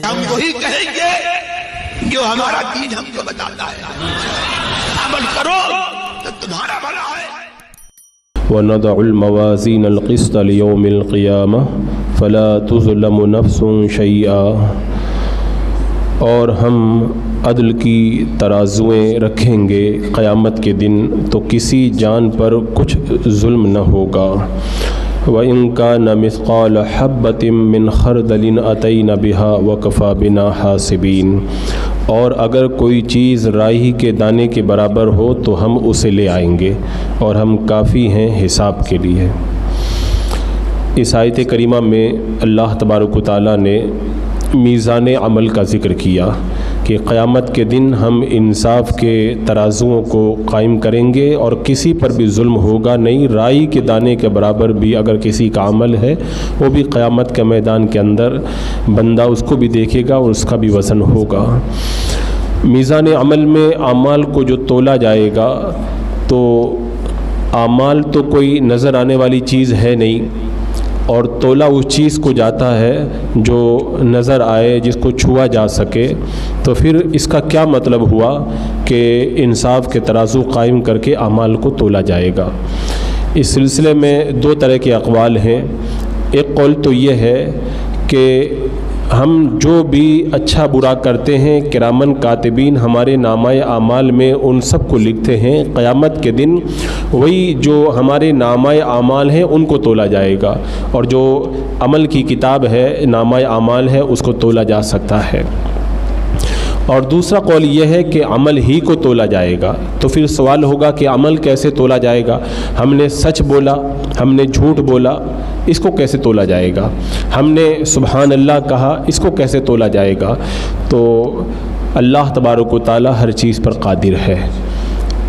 ہم وہی کہیں گے جو ہمارا دین ہم کو بتاتا ہے، عمل کرو تو تمہارا بھلا ہے۔ وَنَضَعُ الْمَوَازِينَ الْقِسْطَ لِيَوْمِ الْقِيَامَةِ فَلَا تُظْلَمُ نَفْسٌ شَيْئًا، اور ہم عدل کی ترازویں رکھیں گے قیامت کے دن تو کسی جان پر کچھ ظلم نہ ہوگا۔ وَإِن كَانَ مِثْقَالَ حَبَّةٍ مِّنْ خَرْدَلٍ أَتَيْنَا بِهَا وَكَفَى بِنَا حَاسِبِينَ، اور اگر کوئی چیز رائی کے دانے کے برابر ہو تو ہم اسے لے آئیں گے اور ہم کافی ہیں حساب کے لیے۔ اس آیت کریمہ میں اللہ تبارک و تعالیٰ نے میزان عمل کا ذکر کیا کہ قیامت کے دن ہم انصاف کے ترازوؤں کو قائم کریں گے اور کسی پر بھی ظلم ہوگا نہیں۔ رائی کے دانے کے برابر بھی اگر کسی کا عمل ہے وہ بھی قیامت کے میدان کے اندر بندہ اس کو بھی دیکھے گا اور اس کا بھی وزن ہوگا۔ میزان عمل میں اعمال کو جو تولا جائے گا تو اعمال تو کوئی نظر آنے والی چیز ہے نہیں، اور تولا اس چیز کو جاتا ہے جو نظر آئے، جس کو چھوا جا سکے، تو پھر اس کا کیا مطلب ہوا کہ انصاف کے ترازو قائم کر کے اعمال کو تولا جائے گا۔ اس سلسلے میں دو طرح کے اقوال ہیں۔ ایک قول تو یہ ہے کہ ہم جو بھی اچھا برا کرتے ہیں کرامن کاتبین ہمارے نامہ اعمال میں ان سب کو لکھتے ہیں، قیامت کے دن وہی جو ہمارے نامہ اعمال ہیں ان کو تولا جائے گا، اور جو عمل کی کتاب ہے نامہ اعمال ہے اس کو تولا جا سکتا ہے۔ اور دوسرا قول یہ ہے کہ عمل ہی کو تولا جائے گا۔ تو پھر سوال ہوگا کہ عمل کیسے تولا جائے گا؟ ہم نے سچ بولا، ہم نے جھوٹ بولا، اس کو کیسے تولا جائے گا؟ ہم نے سبحان اللہ کہا، اس کو کیسے تولا جائے گا؟ تو اللہ تبارک و تعالی ہر چیز پر قادر ہے،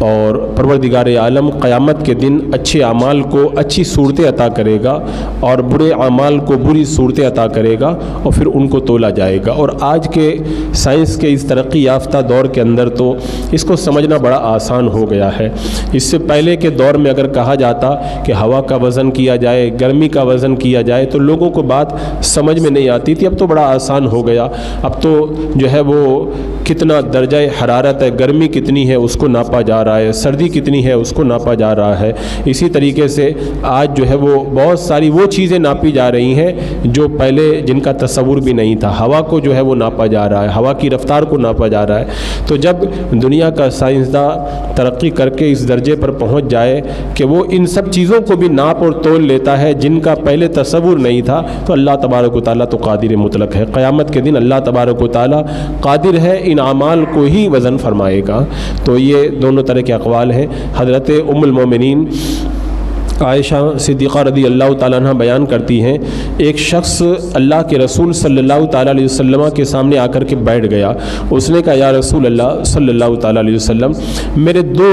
اور پروردگار عالم قیامت کے دن اچھے اعمال کو اچھی صورتیں عطا کرے گا اور برے اعمال کو بری صورتیں عطا کرے گا، اور پھر ان کو تولا جائے گا۔ اور آج کے سائنس کے اس ترقی یافتہ دور کے اندر تو اس کو سمجھنا بڑا آسان ہو گیا ہے۔ اس سے پہلے کے دور میں اگر کہا جاتا کہ ہوا کا وزن کیا جائے، گرمی کا وزن کیا جائے، تو لوگوں کو بات سمجھ میں نہیں آتی تھی۔ اب تو بڑا آسان ہو گیا، اب تو جو ہے وہ کتنا درجہ حرارت ہے، گرمی کتنی ہے اس کو ناپا جا رہا ہے، سردی کتنی ہے اس کو ناپا جا رہا ہے۔ اسی طریقے سے آج جو ہے وہ بہت ساری وہ چیزیں ناپی جا رہی ہیں جو پہلے جن کا تصور بھی نہیں تھا۔ ہوا کو جو ہے وہ ناپا جا رہا ہے، ہوا کی رفتار کو ناپا جا رہا ہے۔ تو جب دنیا کا سائنسداں ترقی کر کے اس درجے پر پہنچ جائے کہ وہ ان سب چیزوں کو بھی ناپ اور تول لیتا ہے جن کا پہلے تصور نہیں تھا، تو اللہ تبارک و تعالیٰ تو قادر مطلق ہے۔ قیامت کے دن اللہ تبارک و تعالیٰ قادر ہے ان اعمال کو ہی وزن فرمائے گا۔ تو یہ دونوں طرح کے اقوال ہیں۔ حضرت ام المومنین عائشہ صدیقہ رضی اللہ تعالیٰ عنہ بیان کرتی ہیں، ایک شخص اللہ کے رسول صلی اللہ تعالیٰ علیہ وسلم کے سامنے آ کر کے بیٹھ گیا۔ اس نے کہا یا رسول اللہ صلی اللہ تعالیٰ علیہ وسلم، میرے دو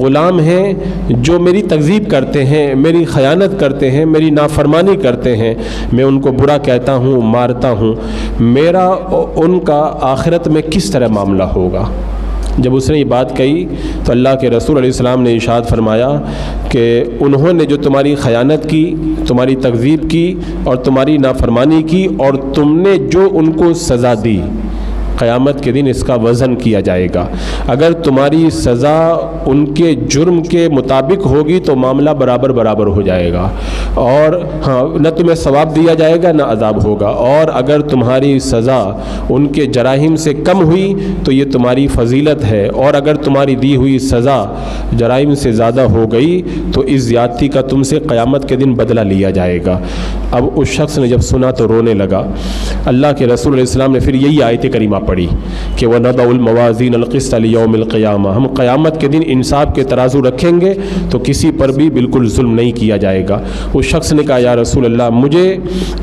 غلام ہیں جو میری تکذیب کرتے ہیں، میری خیانت کرتے ہیں، میری نافرمانی کرتے ہیں، میں ان کو برا کہتا ہوں، مارتا ہوں، میرا ان کا آخرت میں کس طرح معاملہ ہوگا؟ جب اس نے یہ بات کہی تو اللہ کے رسول علیہ السلام نے ارشاد فرمایا کہ انہوں نے جو تمہاری خیانت کی، تمہاری تکذیب کی اور تمہاری نافرمانی کی، اور تم نے جو ان کو سزا دی، قیامت کے دن اس کا وزن کیا جائے گا۔ اگر تمہاری سزا ان کے جرم کے مطابق ہوگی تو معاملہ برابر برابر ہو جائے گا، اور ہاں نہ تمہیں ثواب دیا جائے گا نہ عذاب ہوگا، اور اگر تمہاری سزا ان کے جرائم سے کم ہوئی تو یہ تمہاری فضیلت ہے، اور اگر تمہاری دی ہوئی سزا جرائم سے زیادہ ہو گئی تو اس زیادتی کا تم سے قیامت کے دن بدلہ لیا جائے گا۔ اب اس شخص نے جب سنا تو رونے لگا۔ اللہ کے رسول علیہ السلام نے پھر یہی آیت کریمہ پڑھی کہ وَنَضَعُ الْمَوَازِينَ الْقِسْطَ لِيَوْمِ الْقِيَامَةِ، ہم قیامت کے دن انصاف کے ترازو رکھیں گے تو کسی پر بھی بالکل ظلم نہیں کیا جائے گا۔ اس شخص نے کہا یا رسول اللہ، مجھے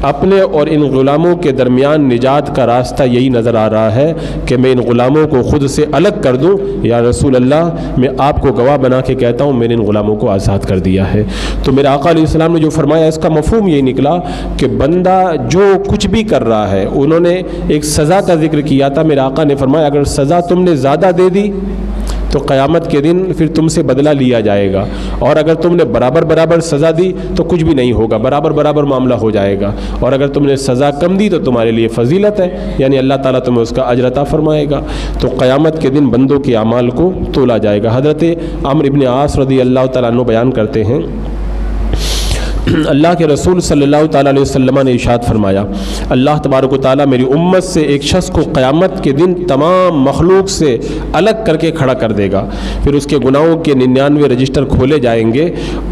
اپنے اور ان غلاموں کے درمیان نجات کا راستہ یہی نظر آ رہا ہے کہ میں ان غلاموں کو خود سے الگ کر دوں۔ یا رسول اللہ، میں آپ کو گواہ بنا کے کہتا ہوں میں نے ان غلاموں کو آزاد کر دیا ہے۔ تو میرے آقا علیہ السلام نے جو فرمایا اس کا مفہوم یہی نکلا کہ بندہ جو کچھ بھی کر رہا ہے، انہوں نے ایک سزا کا ذکر کیا تھا، میرے آقا نے فرمایا اگر سزا تم نے زیادہ دے دی تو قیامت کے دن پھر تم سے بدلہ لیا جائے گا، اور اگر تم نے برابر برابر سزا دی تو کچھ بھی نہیں ہوگا، برابر برابر معاملہ ہو جائے گا، اور اگر تم نے سزا کم دی تو تمہارے لیے فضیلت ہے، یعنی اللہ تعالیٰ تمہیں اس کا اجر عطا فرمائے گا۔ تو قیامت کے دن بندوں کے اعمال کو تولا جائے گا۔ حضرت عمرو بن عاص رضی اللہ تعالیٰ عنہ بیان کرتے ہیں، اللہ کے رسول صلی اللہ تعالیٰ علیہ وسلم نے ارشاد فرمایا، اللہ تبارک و تعالیٰ میری امت سے ایک شخص کو قیامت کے دن تمام مخلوق سے الگ کر کے کھڑا کر دے گا، پھر اس کے گناہوں کے 99 رجسٹر کھولے جائیں گے،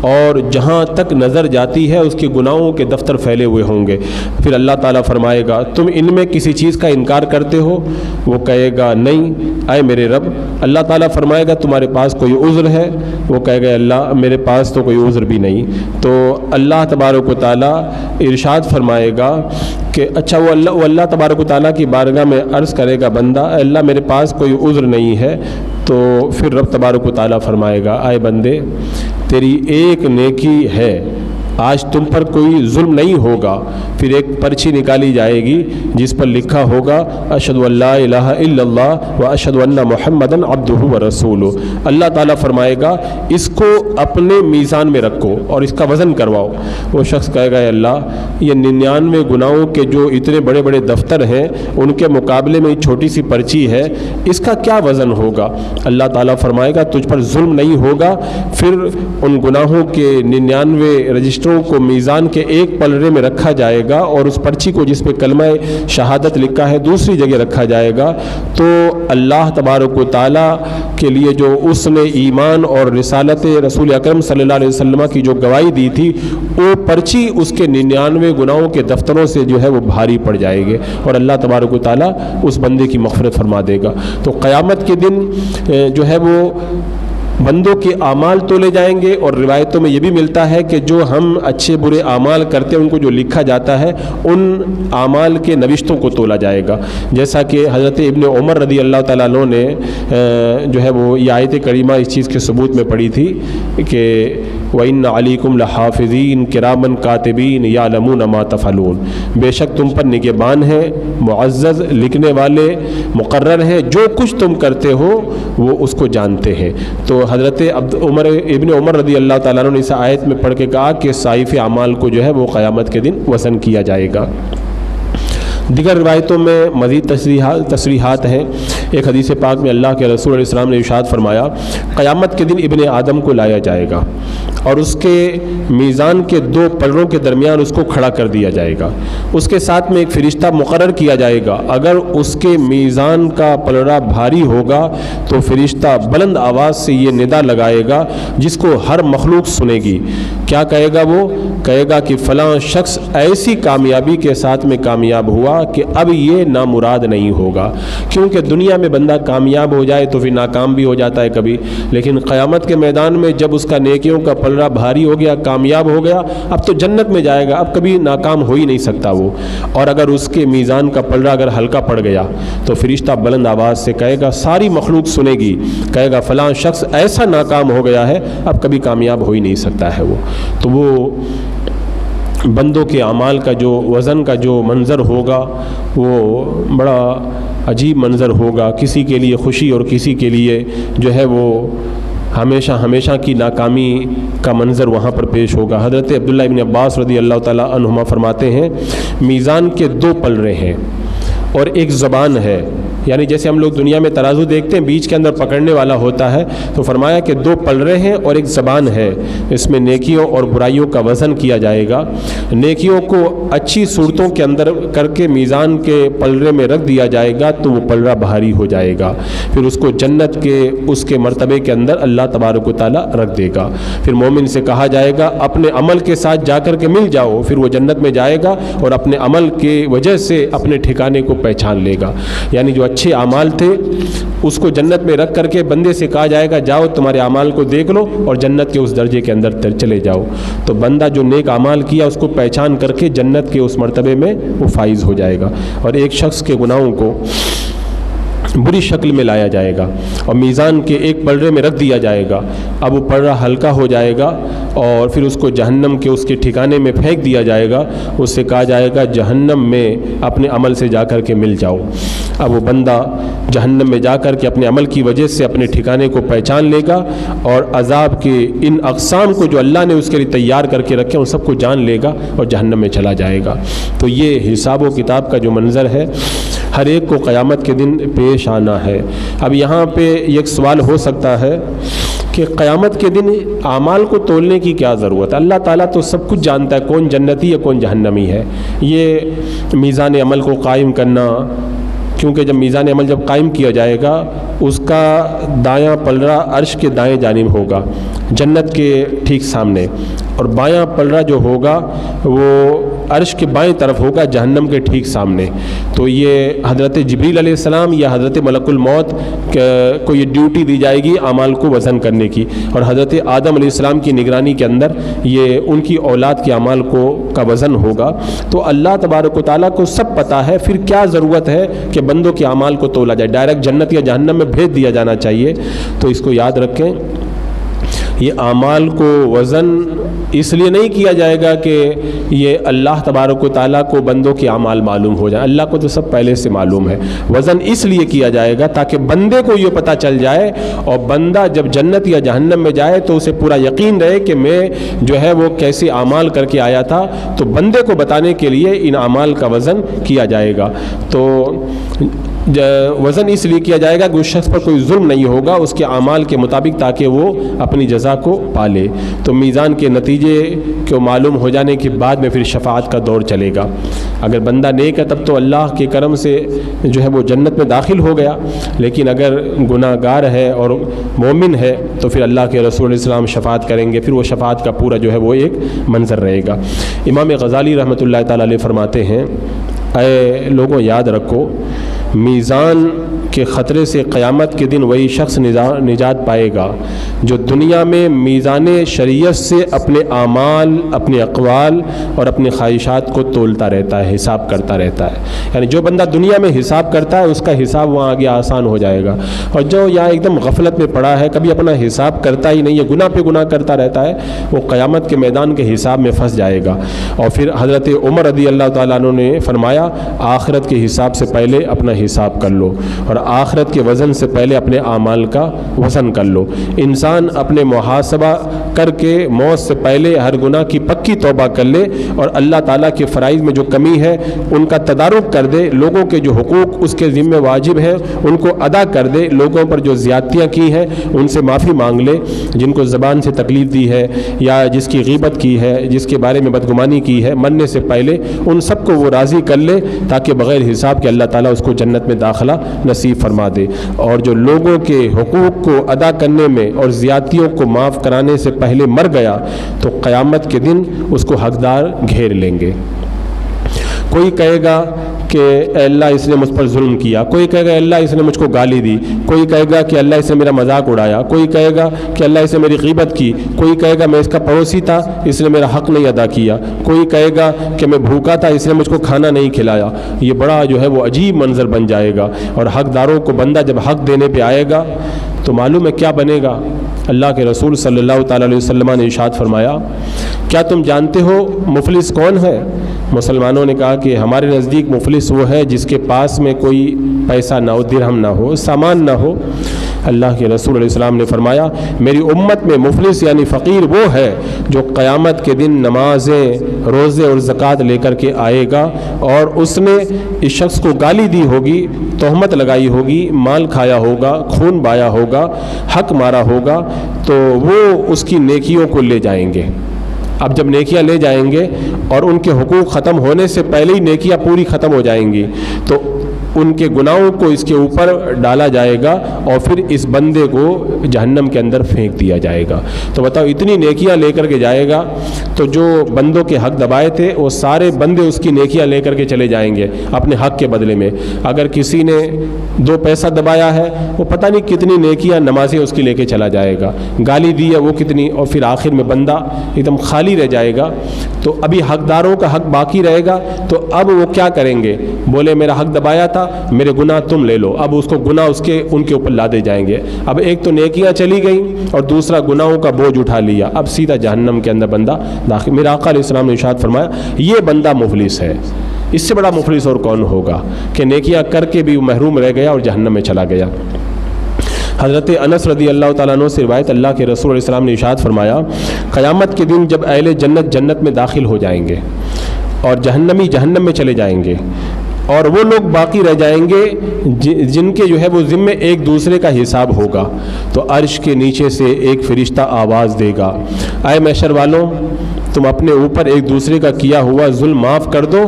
اور جہاں تک نظر جاتی ہے اس کے گناہوں کے دفتر پھیلے ہوئے ہوں گے۔ پھر اللہ تعالیٰ فرمائے گا، تم ان میں کسی چیز کا انکار کرتے ہو؟ وہ کہے گا نہیں اے میرے رب۔ اللہ تعالیٰ فرمائے گا تمہارے پاس کوئی عذر ہے؟ وہ کہے گا اللہ میرے پاس تو کوئی عذر بھی نہیں۔ تو اللہ تبارک و تعالیٰ ارشاد فرمائے گا کہ اچھا، وہ اللہ تبارک و تعالیٰ کی بارگاہ میں عرض کرے گا بندہ اللہ میرے پاس کوئی عذر نہیں ہے، تو پھر رب تبارک و تعالیٰ فرمائے گا اے بندے تیری ایک نیکی ہے، آج تم پر کوئی ظلم نہیں ہوگا۔ پھر ایک پرچی نکالی جائے گی جس پر لکھا ہوگا اشہد ان لا الہ الا اللہ و اشہد ان محمدا عبدہ و رسولہ۔ اللہ تعالیٰ فرمائے گا اس کو اپنے میزان میں رکھو اور اس کا وزن کرواؤ۔ وہ شخص کہے گا اللہ یہ 99 گناہوں کے جو اتنے بڑے بڑے دفتر ہیں ان کے مقابلے میں چھوٹی سی پرچی ہے، اس کا کیا وزن ہوگا؟ اللہ تعالیٰ فرمائے گا تجھ پر ظلم نہیں ہوگا۔ پھر ان گناہوں کے 99 رجسٹروں کو میزان کے ایک پلڑے میں رکھا جائے گا، اور اس پرچی کو جس پہ کلمہ شہادت لکھا ہے دوسری جگہ رکھا جائے گا۔ تو اللہ تبارک و تعالیٰ کے لیے جو اس نے ایمان اور رسالت رسول اکرم صلی اللہ علیہ وسلم کی جو گواہی دی تھی، وہ پرچی اس کے 99 گناہوں کے دفتروں سے جو ہے وہ بھاری پڑ جائے گی، اور اللہ تبارک و تعالیٰ اس بندے کی مغفرت فرما دے گا۔ تو قیامت کے دن جو ہے وہ بندوں کے اعمال تولے جائیں گے، اور روایتوں میں یہ بھی ملتا ہے کہ جو ہم اچھے برے اعمال کرتے ہیں ان کو جو لکھا جاتا ہے ان اعمال کے نوشتوں کو تولا جائے گا، جیسا کہ حضرت ابن عمر رضی اللہ تعالیٰ عنہ نے جو ہے وہ یہ آیت کریمہ اس چیز کے ثبوت میں پڑھی تھی کہ وَإِنَّ عَلَيْكُمْ لَحَافِظِينَ كِرَامًا كَاتِبِينَ يَعْلَمُونَ مَا تَفْعَلُونَ، بے شک تم پر نگہبان ہیں، معزز لکھنے والے مقرر ہیں، جو کچھ تم کرتے ہو وہ اس کو جانتے ہیں۔ تو حضرت ابن عمر رضی اللہ تعالیٰ عنہ نے اس آیت میں پڑھ کے کہا کہ صحائف اعمال کو جو ہے وہ قیامت کے دن وزن کیا جائے گا۔ دیگر روایتوں میں مزید تصریحات ہیں۔ ایک حدیث پاک میں اللہ کے رسول علیہ السلام نے ارشاد فرمایا قیامت کے دن ابن آدم کو لایا جائے گا اور اس کے میزان کے 2 پلڑوں کے درمیان اس کو کھڑا کر دیا جائے گا، اس کے ساتھ میں ایک فرشتہ مقرر کیا جائے گا، اگر اس کے میزان کا پلڑا بھاری ہوگا تو فرشتہ بلند آواز سے یہ ندا لگائے گا جس کو ہر مخلوق سنے گی۔ کیا کہے گا؟ وہ کہے گا کہ فلاں شخص ایسی کامیابی کے ساتھ میں کامیاب ہوا کہ اب یہ نامراد نہیں ہوگا، کیونکہ دنیا میں بندہ کامیاب ہو جائے تو پھر ناکام بھی ہو جاتا ہے کبھی، لیکن قیامت کے میدان میں جب اس کا نیکیوں کا پلڑا بھاری ہو گیا، کامیاب ہو گیا، اب تو جنت میں جائے گا، اب کبھی ناکام ہو ہی نہیں سکتا وہ۔ اور اگر اس کے میزان کا پلڑا اگر ہلکا پڑ گیا تو فرشتہ بلند آواز سے کہے گا، ساری مخلوق سنے گی، کہے گا فلاں شخص ایسا ناکام ہو گیا ہے اب کبھی کامیاب ہو ہی نہیں سکتا ہے وہ۔ تو وہ بندوں کے اعمال کا جو وزن کا جو منظر ہوگا وہ بڑا عجیب منظر ہوگا، کسی کے لیے خوشی اور کسی کے لیے جو ہے وہ ہمیشہ کی ناکامی کا منظر وہاں پر پیش ہوگا۔ حضرت عبداللہ ابن عباس رضی اللہ تعالیٰ عنہما فرماتے ہیں میزان کے 2 پلڑے ہیں اور ایک زبان ہے، یعنی جیسے ہم لوگ دنیا میں ترازو دیکھتے ہیں بیچ کے اندر پکڑنے والا ہوتا ہے، تو فرمایا کہ 2 پلڑے ہیں اور ایک زبان ہے، اس میں نیکیوں اور برائیوں کا وزن کیا جائے گا۔ نیکیوں کو اچھی صورتوں کے اندر کر کے میزان کے پلڑے میں رکھ دیا جائے گا تو وہ پلڑا بھاری ہو جائے گا، پھر اس کو جنت کے اس کے مرتبے کے اندر اللہ تبارک و تعالیٰ رکھ دے گا۔ پھر مومن سے کہا جائے گا اپنے عمل کے ساتھ جا کر کے مل جاؤ، پھر وہ جنت میں جائے گا اور اپنے عمل کی وجہ سے اپنے ٹھکانے کو پہچان لے گا، یعنی جو اچھے اعمال تھے اس کو جنت میں رکھ کر کے بندے سے کہا جائے گا جاؤ تمہارے اعمال کو دیکھ لو اور جنت کے اس درجے کے اندر چلے جاؤ، تو بندہ جو نیک اعمال کیا اس کو پہچان کر کے جنت کے اس مرتبے میں وہ فائز ہو جائے گا۔ اور ایک شخص کے گناہوں کو بری شکل میں لایا جائے گا اور میزان کے ایک پلڑے میں رکھ دیا جائے گا، اب وہ پلڑا ہلکا ہو جائے گا اور پھر اس کو جہنم کے اس کے ٹھکانے میں پھینک دیا جائے گا، اس سے کہا جائے گا جہنم میں اپنے عمل سے جا کر کے مل جاؤ۔ اب وہ بندہ جہنم میں جا کر کے اپنے عمل کی وجہ سے اپنے ٹھکانے کو پہچان لے گا اور عذاب کے ان اقسام کو جو اللہ نے اس کے لیے تیار کر کے رکھے ان سب کو جان لے گا اور جہنم میں چلا جائے گا۔ تو یہ حساب و کتاب کا جو منظر ہے ہر ایک کو قیامت کے دن پیش آنا ہے۔ اب یہاں پہ ایک سوال ہو سکتا ہے کہ قیامت کے دن اعمال کو تولنے کی کیا ضرورت ہے؟ اللہ تعالیٰ تو سب کچھ جانتا ہے، کون جنتی ہے کون جہنمی ہے۔ یہ میزان عمل کو قائم کرنا، کیونکہ جب میزان عمل جب قائم کیا جائے گا اس کا دایاں پلڑا عرش کے دائیں جانب ہوگا جنت کے ٹھیک سامنے، اور بایاں پلڑا جو ہوگا وہ عرش کے بائیں طرف ہوگا جہنم کے ٹھیک سامنے۔ تو یہ حضرت جبریل علیہ السلام یا حضرت ملک الموت کو یہ ڈیوٹی دی جائے گی اعمال کو وزن کرنے کی، اور حضرت آدم علیہ السلام کی نگرانی کے اندر یہ ان کی اولاد کے اعمال کا وزن ہوگا۔ تو اللہ تبارک و تعالیٰ کو سب پتہ ہے، پھر کیا ضرورت ہے کہ بندوں کے اعمال کو تولا جائے، ڈائریکٹ جنت یا جہنم میں بھیج دیا جانا چاہیے۔ تو اس کو یاد رکھیں، یہ اعمال کو وزن اس لیے نہیں کیا جائے گا کہ یہ اللہ تبارک و تعالیٰ کو بندوں کے اعمال معلوم ہو جائیں، اللہ کو تو سب پہلے سے معلوم ہے۔ وزن اس لیے کیا جائے گا تاکہ بندے کو یہ پتہ چل جائے، اور بندہ جب جنت یا جہنم میں جائے تو اسے پورا یقین رہے کہ میں جو ہے وہ کیسے اعمال کر کے آیا تھا۔ تو بندے کو بتانے کے لیے ان اعمال کا وزن کیا جائے گا۔ تو وزن اس لیے کیا جائے گا کہ اس شخص پر کوئی ظلم نہیں ہوگا اس کے اعمال کے مطابق، تاکہ وہ اپنی جزا کو پالے۔ تو میزان کے نتیجے کو معلوم ہو جانے کے بعد میں پھر شفاعت کا دور چلے گا۔ اگر بندہ نیک ہے تب تو اللہ کے کرم سے جو ہے وہ جنت میں داخل ہو گیا، لیکن اگر گناہ گار ہے اور مومن ہے تو پھر اللہ کے رسول علیہ السلام شفاعت کریں گے، پھر وہ شفاعت کا پورا جو ہے وہ ایک منظر رہے گا۔ امام غزالی رحمۃ اللہ تعالیٰ علیہ فرماتے ہیں، اے لوگوں یاد رکھو، میزان کے خطرے سے قیامت کے دن وہی شخص نجات پائے گا جو دنیا میں میزان شریعت سے اپنے اعمال، اپنے اقوال اور اپنی خواہشات کو تولتا رہتا ہے، حساب کرتا رہتا ہے۔ یعنی جو بندہ دنیا میں حساب کرتا ہے اس کا حساب وہاں آگے آسان ہو جائے گا، اور جو یہاں ایک دم غفلت میں پڑا ہے، کبھی اپنا حساب کرتا ہی نہیں ہے، گناہ پہ گناہ کرتا رہتا ہے، وہ قیامت کے میدان کے حساب میں پھنس جائے گا۔ اور پھر حضرت عمر رضی اللہ تعالیٰ عنہ نے فرمایا، آخرت کے حساب سے پہلے اپنا حساب کر لو، اور آخرت کے وزن سے پہلے اپنے اعمال کا وزن کر لو۔ انسان اپنے محاسبہ کر کے موت سے پہلے ہر گناہ کی پکی توبہ کر لے، اور اللہ تعالیٰ کے فرائض میں جو کمی ہے ان کا تدارک کر دے، لوگوں کے جو حقوق اس کے ذمہ واجب ہیں ان کو ادا کر دے، لوگوں پر جو زیادتیاں کی ہیں ان سے معافی مانگ لے، جن کو زبان سے تکلیف دی ہے یا جس کی غیبت کی ہے، جس کے بارے میں بدگمانی کی ہے، مرنے سے پہلے ان سب کو وہ راضی کر لے، تاکہ بغیر حساب کے اللہ تعالیٰ اس کو جنت میں داخلہ نصیب فرما دے۔ اور جو لوگوں کے حقوق کو ادا کرنے میں اور زیادتیوں کو معاف کرانے سے پہلے مر گیا تو قیامت کے دن اس کو حقدار گھیر لیں گے۔ کوئی کہے گا کہ اے اللہ اس نے مجھ پر ظلم کیا، کوئی کہے گا اللہ اس نے مجھ کو گالی دی، کوئی کہے گا کہ اللہ اس نے میرا مذاق اڑایا، کوئی کہے گا کہ اللہ اس نے میری غیبت کی، کوئی کہے گا میں اس کا پڑوسی تھا اس نے میرا حق نہیں ادا کیا، کوئی کہے گا کہ میں بھوکا تھا اس نے مجھ کو کھانا نہیں کھلایا۔ یہ بڑا جو ہے وہ عجیب منظر بن جائے گا، اور حقداروں کو بندہ جب حق دینے پہ آئے گا تو معلوم ہے کیا بنے گا۔ اللہ کے رسول صلی اللہ تعالیٰ علیہ وسلم نے ارشاد فرمایا، کیا تم جانتے ہو مفلس کون ہے؟ مسلمانوں نے کہا کہ ہمارے نزدیک مفلس وہ ہے جس کے پاس میں کوئی پیسہ نہ ہو، درہم نہ ہو، سامان نہ ہو۔ اللہ کے رسول علیہ السلام نے فرمایا، میری امت میں مفلس یعنی فقیر وہ ہے جو قیامت کے دن نمازیں، روزے اور زکوٰۃ لے کر کے آئے گا، اور اس نے اس شخص کو گالی دی ہوگی، تہمت لگائی ہوگی، مال کھایا ہوگا، خون بایا ہوگا، حق مارا ہوگا، تو وہ اس کی نیکیوں کو لے جائیں گے۔ اب جب نیکیاں لے جائیں گے اور ان کے حقوق ختم ہونے سے پہلے ہی نیکیاں پوری ختم ہو جائیں گی، تو ان کے گناہوں کو اس کے اوپر ڈالا جائے گا اور پھر اس بندے کو جہنم کے اندر پھینک دیا جائے گا۔ تو بتاؤ اتنی نیکیاں لے کر کے جائے گا تو جو بندوں کے حق دبائے تھے وہ سارے بندے اس کی نیکیاں لے کر کے چلے جائیں گے اپنے حق کے بدلے میں۔ اگر کسی نے 2 پیسہ دبایا ہے وہ پتہ نہیں کتنی نیکیاں نمازیں اس کی لے کے چلا جائے گا، گالی دی ہے وہ کتنی، اور پھر آخر میں بندہ ایک دم خالی رہ جائے گا۔ تو ابھی حقداروں کا حق باقی رہے گا، تو اب وہ کیا کریں گے؟ بولے میرا حق دبایا تھا، میرے گناہ تم لے لو۔ اب اس کو گناہ ان کے اوپر لادے جائیں گے۔ اب ایک تو نیکیاں چلی گئیں اور دوسرا گناہوں کا بوجھ اٹھا لیا، اب سیدھا جہنم کے اندر بندہ داخل۔ میرے آقا علیہ السلام نے ارشاد فرمایا، یہ بندہ مفلس ہے، اس سے بڑا مفلس اور کون ہوگا کہ نیکیاں کر کے بھی وہ محروم رہ گیا اور جہنم میں چلا گیا۔ حضرت انس رضی اللہ تعالیٰ عنہ سے روایت، اللہ کے رسول علیہ السلام نے ارشاد فرمایا، قیامت کے دن جب اہل جنت جنت میں داخل ہو جائیں گے اور جہنمی جہنم میں چلے جائیں گے، اور وہ لوگ باقی رہ جائیں گے جن کے جو ہے وہ ذمے ایک دوسرے کا حساب ہوگا، تو عرش کے نیچے سے ایک فرشتہ آواز دے گا، اے محشر والوں، تم اپنے اوپر ایک دوسرے کا کیا ہوا ظلم معاف کر دو،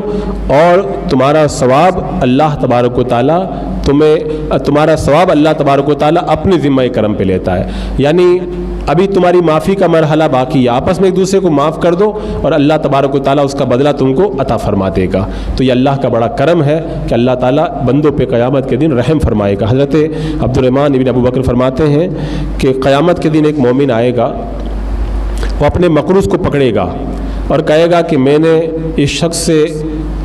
اور تمہارا ثواب اللہ تبارک و تعالیٰ تمہارا ثواب اللہ تبارک و تعالیٰ اپنے ذمہ کرم پہ لیتا ہے۔ یعنی ابھی تمہاری معافی کا مرحلہ باقی ہے، آپس میں ایک دوسرے کو معاف کر دو اور اللہ تبارک و تعالیٰ اس کا بدلہ تم کو عطا فرما دے گا۔ تو یہ اللہ کا بڑا کرم ہے کہ اللہ تعالیٰ بندوں پہ قیامت کے دن رحم فرمائے گا۔ حضرت عبد الرحمن ابن ابو بکر فرماتے ہیں کہ قیامت کے دن ایک مومن آئے گا، وہ اپنے مقروض کو پکڑے گا اور کہے گا کہ میں نے اس شخص سے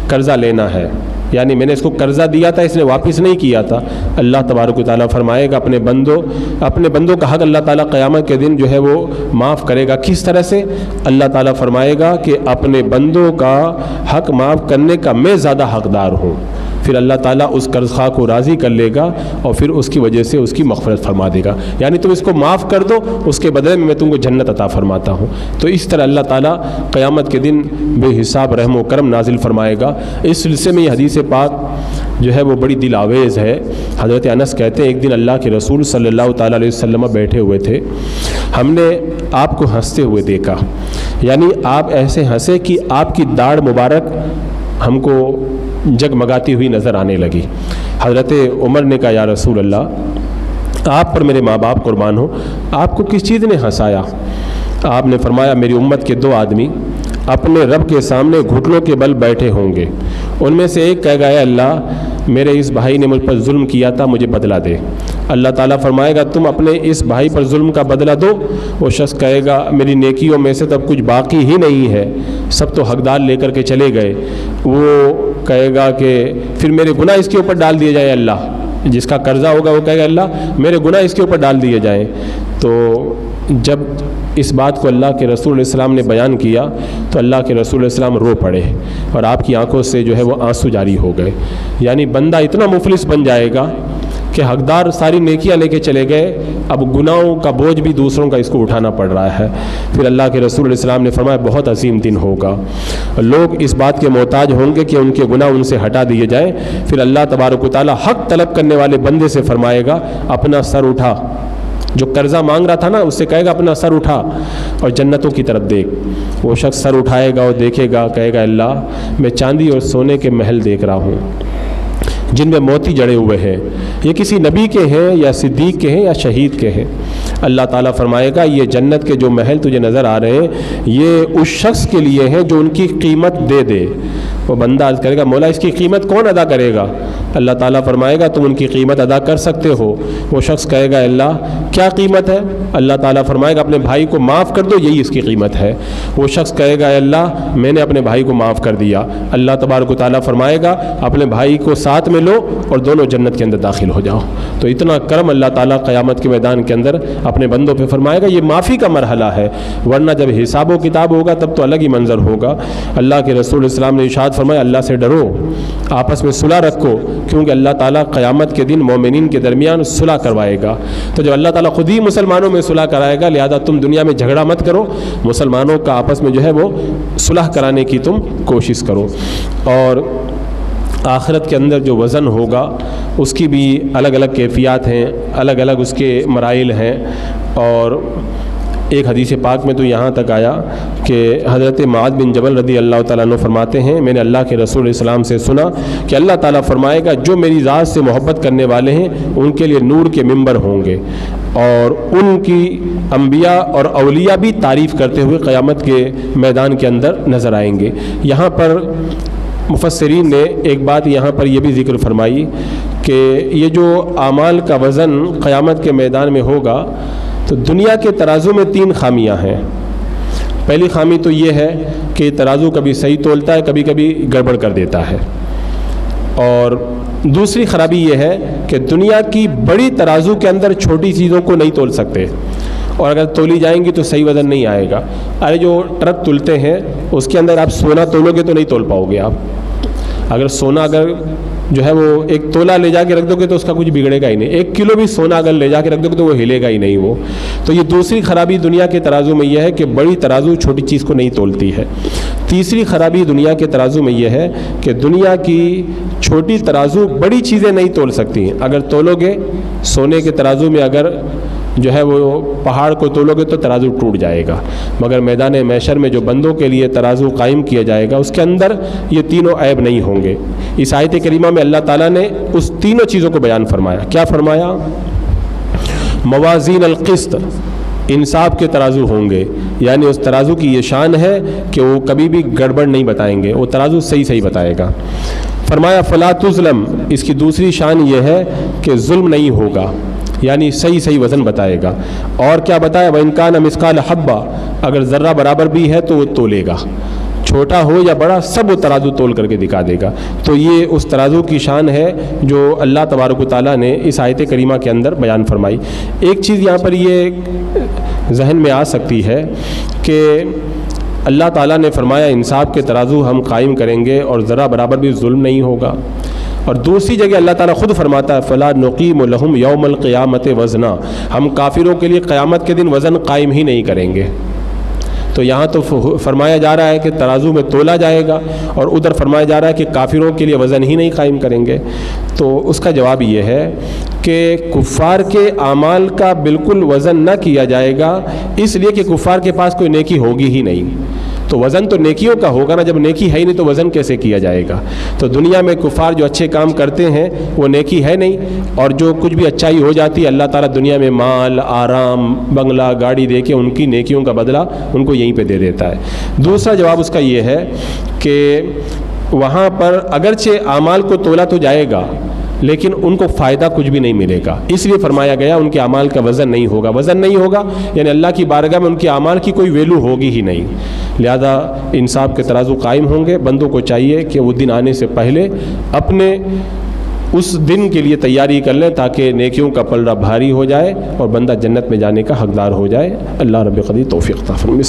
قرضہ لینا ہے، یعنی میں نے اس کو قرضہ دیا تھا، اس نے واپس نہیں کیا تھا۔ اللہ تبارک و تعالیٰ فرمائے گا اپنے بندوں کا حق اللہ تعالیٰ قیامت کے دن جو ہے وہ معاف کرے گا۔ کس طرح سے؟ اللہ تعالیٰ فرمائے گا کہ اپنے بندوں کا حق معاف کرنے کا میں زیادہ حقدار ہوں۔ پھر اللہ تعالیٰ اس قرض خواہ کو راضی کر لے گا اور پھر اس کی وجہ سے اس کی مغفرت فرما دے گا، یعنی تم اس کو معاف کر دو، اس کے بدلے میں تم کو جنت عطا فرماتا ہوں۔ تو اس طرح اللہ تعالیٰ قیامت کے دن بے حساب رحم و کرم نازل فرمائے گا۔ اس سلسلے میں یہ حدیث پاک جو ہے وہ بڑی دل آویز ہے۔ حضرت انس کہتے ہیں ایک دن اللہ کے رسول صلی اللہ تعالیٰ علیہ وسلم بیٹھے ہوئے تھے، ہم نے آپ کو ہنستے ہوئے دیکھا، یعنی آپ ایسے ہنسے کہ آپ کی داڑھ مبارک ہم کو جگمگاتی ہوئی نظر آنے لگی۔ حضرت عمر نے کہا یا رسول اللہ، آپ پر میرے ماں باپ قربان ہو، آپ کو کس چیز نے ہنسایا؟ آپ نے فرمایا میری امت کے 2 آدمی اپنے رب کے سامنے گھٹنوں کے بل بیٹھے ہوں گے، ان میں سے ایک کہے گا اے اللہ میرے اس بھائی نے مجھ پر ظلم کیا تھا، مجھے بدلہ دے۔ اللہ تعالیٰ فرمائے گا تم اپنے اس بھائی پر ظلم کا بدلہ دو۔ وہ شخص کہے گا میری نیکیوں میں سے تب کچھ باقی ہی نہیں ہے، سب تو حقدار لے کر کے چلے گئے۔ وہ کہے گا کہ پھر میرے گناہ اس کے اوپر ڈال دیے جائے اللہ، جس کا قرضہ ہوگا وہ کہے گا اللہ میرے گناہ اس کے اوپر ڈال دیے جائیں۔ تو جب اس بات کو اللہ کے رسول علیہ السلام نے بیان کیا تو اللہ کے رسول علیہ السلام رو پڑے اور آپ کی آنکھوں سے جو ہے وہ آنسو جاری ہو گئے۔ یعنی بندہ اتنا مفلس بن جائے گا کہ حقدار ساری نیکیاں لے کے چلے گئے، اب گناہوں کا بوجھ بھی دوسروں کا اس کو اٹھانا پڑ رہا ہے۔ پھر اللہ کے رسول علیہ السلام نے فرمایا بہت عظیم دن ہوگا، لوگ اس بات کے محتاج ہوں گے کہ ان کے گناہ ان سے ہٹا دیے جائیں۔ پھر اللہ تبارک و تعالیٰ حق طلب کرنے والے بندے سے فرمائے گا اپنا سر اٹھا، جو قرضہ مانگ رہا تھا نا اس سے کہے گا اپنا سر اٹھا اور جنتوں کی طرف دیکھ۔ وہ شخص سر اٹھائے گا اور دیکھے گا، کہے گا اللہ میں چاندی اور سونے کے محل دیکھ رہا ہوں جن میں موتی جڑے ہوئے ہیں، یہ کسی نبی کے ہیں یا صدیق کے ہیں یا شہید کے ہیں۔ اللہ تعالیٰ فرمائے گا یہ جنت کے جو محل تجھے نظر آ رہے ہیں یہ اس شخص کے لیے ہیں جو ان کی قیمت دے دے۔ وہ بندہ عرض کرے گا مولا اس کی قیمت کون ادا کرے گا؟ اللہ تعالیٰ فرمائے گا تم ان کی قیمت ادا کر سکتے ہو۔ وہ شخص کہے گا اللہ کیا قیمت ہے؟ اللہ تعالیٰ فرمائے گا اپنے بھائی کو معاف کر دو، یہی اس کی قیمت ہے۔ وہ شخص کہے گا اللہ میں نے اپنے بھائی کو معاف کر دیا۔ اللہ تبارک و تعالیٰ فرمائے گا اپنے بھائی کو ساتھ میں لو اور دونوں جنت کے اندر داخل ہو جاؤ۔ تو اتنا کرم اللہ تعالیٰ قیامت کے میدان کے اندر اپنے بندوں پہ فرمائے گا۔ یہ معافی کا مرحلہ ہے، ورنہ جب حساب و کتاب ہوگا تب تو الگ ہی منظر ہوگا۔ اللہ کے رسول السلام نے ارشاد فرمایا اللہ سے ڈرو، آپس میں صلح رکھو، کیونکہ اللہ تعالیٰ قیامت کے دن مومنین کے درمیان صلح کروائے گا۔ تو جب اللہ تعالیٰ خود ہی مسلمانوں میں صلح کرائے گا، لہذا تم دنیا میں جھگڑا مت کرو، مسلمانوں کا آپس میں جو ہے وہ صلح کرانے کی تم کوشش کرو۔ اور آخرت کے اندر جو وزن ہوگا اس کی بھی الگ الگ کیفیات ہیں، الگ الگ اس کے مراحل ہیں۔ اور ایک حدیث پاک میں تو یہاں تک آیا کہ حضرت معاذ بن جبل رضی اللہ تعالیٰ عنہ فرماتے ہیں میں نے اللہ کے رسول علیہ السلام سے سنا کہ اللہ تعالیٰ فرمائے گا جو میری ذات سے محبت کرنے والے ہیں ان کے لیے نور کے ممبر ہوں گے، اور ان کی انبیاء اور اولیاء بھی تعریف کرتے ہوئے قیامت کے میدان کے اندر نظر آئیں گے۔ یہاں پر مفسرین نے ایک بات یہاں پر یہ بھی ذکر فرمائی کہ یہ جو اعمال کا وزن قیامت کے میدان میں ہوگا تو دنیا کے ترازو میں 3 خامیاں ہیں۔ پہلی خامی تو یہ ہے کہ ترازو کبھی صحیح تولتا ہے، کبھی کبھی گڑبڑ کر دیتا ہے، اور دوسری خرابی یہ ہے کہ دنیا کی بڑی ترازو کے اندر چھوٹی چیزوں کو نہیں تول سکتے، اور اگر تولی جائیں گی تو صحیح وزن نہیں آئے گا۔ ارے جو ٹرک تلتے ہیں اس کے اندر آپ سونا تولو گے تو نہیں تول پاؤ گے آپ، اگر سونا اگر جو ہے وہ 1 تولہ لے جا کے رکھ دو گے تو اس کا کچھ بگڑے گا ہی نہیں. 1 کلو بھی سونا اگر لے جا کے رکھ دو گے تو وہ ہلے گا ہی نہیں وہ. تو یہ دوسری خرابی دنیا کے ترازو میں یہ ہے کہ بڑی ترازو چھوٹی چیز کو نہیں تولتی ہے. تیسری خرابی دنیا کے ترازو میں یہ ہے کہ دنیا کی چھوٹی ترازو بڑی چیزیں نہیں تول سکتی ہیں. اگر تولو گے سونے کے ترازو میں اگر جو ہے وہ پہاڑ کو تولو گے تو ترازو ٹوٹ جائے گا، مگر میدان محشر میں جو بندوں کے لیے ترازو قائم کیا جائے گا اس کے اندر یہ تینوں عیب نہیں ہوں گے. اس آیت کریمہ میں اللہ تعالیٰ نے اس تینوں چیزوں کو بیان فرمایا. کیا فرمایا؟ موازین القسط، انصاف کے ترازو ہوں گے، یعنی اس ترازو کی یہ شان ہے کہ وہ کبھی بھی گڑبڑ نہیں بتائیں گے، وہ ترازو صحیح صحیح بتائے گا. فرمایا فلا تظلم، اس کی دوسری شان یہ ہے کہ ظلم نہیں ہوگا، یعنی صحیح صحیح وزن بتائے گا. اور کیا بتایا؟ وَإِن كَانَ مِثْقَالَ حَبَّةٍ، اگر ذرہ برابر بھی ہے تو وہ تولے گا، چھوٹا ہو یا بڑا سب وہ ترازو تول کر کے دکھا دے گا. تو یہ اس ترازو کی شان ہے جو اللہ تبارک و تعالیٰ نے اس آیت کریمہ کے اندر بیان فرمائی. ایک چیز یہاں پر یہ ذہن میں آ سکتی ہے کہ اللہ تعالیٰ نے فرمایا انصاف کے ترازو ہم قائم کریں گے اور ذرہ برابر بھی ظلم نہیں ہوگا، اور دوسری جگہ اللہ تعالیٰ خود فرماتا ہے فلا نقیم لہم یوم القیامت وزنا، ہم کافروں کے لیے قیامت کے دن وزن قائم ہی نہیں کریں گے. تو یہاں تو فرمایا جا رہا ہے کہ ترازو میں تولا جائے گا، اور ادھر فرمایا جا رہا ہے کہ کافروں کے لیے وزن ہی نہیں قائم کریں گے. تو اس کا جواب یہ ہے کہ کفار کے اعمال کا بالکل وزن نہ کیا جائے گا، اس لیے کہ کفار کے پاس کوئی نیکی ہوگی ہی نہیں. تو وزن تو نیکیوں کا ہوگا نا، جب نیکی ہے ہی نہیں تو وزن کیسے کیا جائے گا؟ تو دنیا میں کفار جو اچھے کام کرتے ہیں وہ نیکی ہے نہیں، اور جو کچھ بھی اچھائی ہو جاتی ہے اللہ تعالیٰ دنیا میں مال، آرام، بنگلہ، گاڑی دے کے ان کی نیکیوں کا بدلہ ان کو یہیں پہ دے دیتا ہے. دوسرا جواب اس کا یہ ہے کہ وہاں پر اگرچہ اعمال کو تولا تو جائے گا لیکن ان کو فائدہ کچھ بھی نہیں ملے گا، اس لیے فرمایا گیا ان کے اعمال کا وزن نہیں ہوگا. وزن نہیں ہوگا یعنی اللہ کی بارگاہ میں ان کے اعمال کی کوئی ویلو ہوگی ہی نہیں. لہذا انصاف کے ترازو قائم ہوں گے. بندوں کو چاہیے کہ وہ دن آنے سے پہلے اپنے اس دن کے لیے تیاری کر لیں تاکہ نیکیوں کا پلڑا بھاری ہو جائے اور بندہ جنت میں جانے کا حقدار ہو جائے. اللہ رب قدیر توفیق عطا فرمائے.